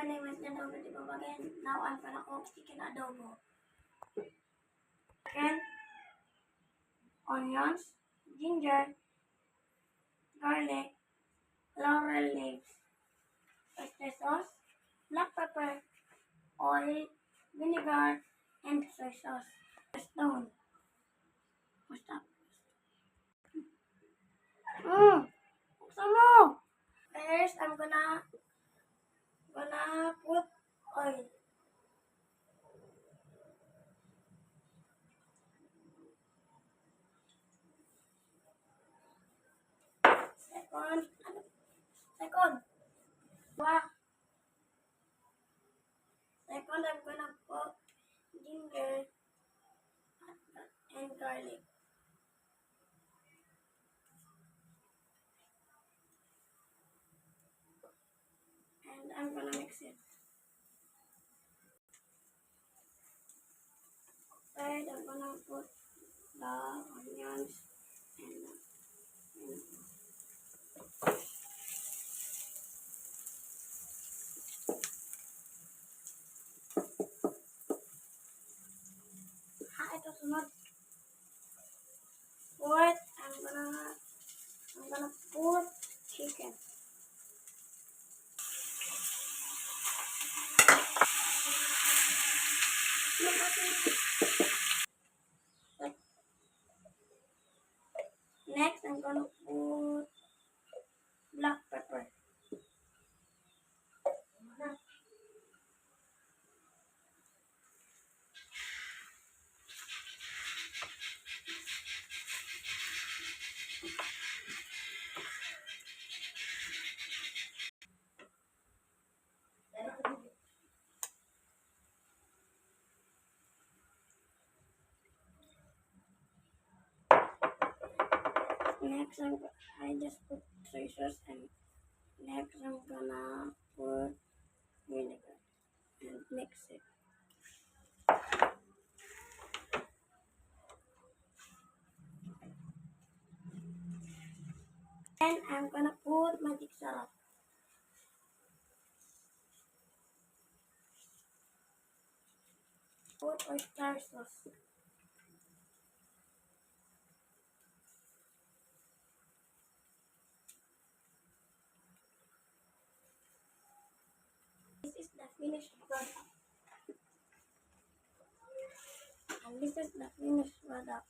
name is Adobo de Bob again. Now I'm gonna cook chicken adobo. Chicken, onions, ginger, garlic, laurel leaves, oyster sauce, black pepper, oil, vinegar, and soy sauce. Stone. What's up? Buksan mo! First, I'm gonna put oil. Second. Wow. Second, I'm gonna put ginger and garlic. And I'm gonna mix it. Third, I'm gonna put the onions and ito sunod. Fourth, I'm gonna put chicken. Next, I'm gonna put black pepper. Next, I just put soy sauce, and next I'm gonna put vinegar and mix it. Then I'm gonna put magic sarap. Put oyster sauce. This is the finished product. And this is the finished product.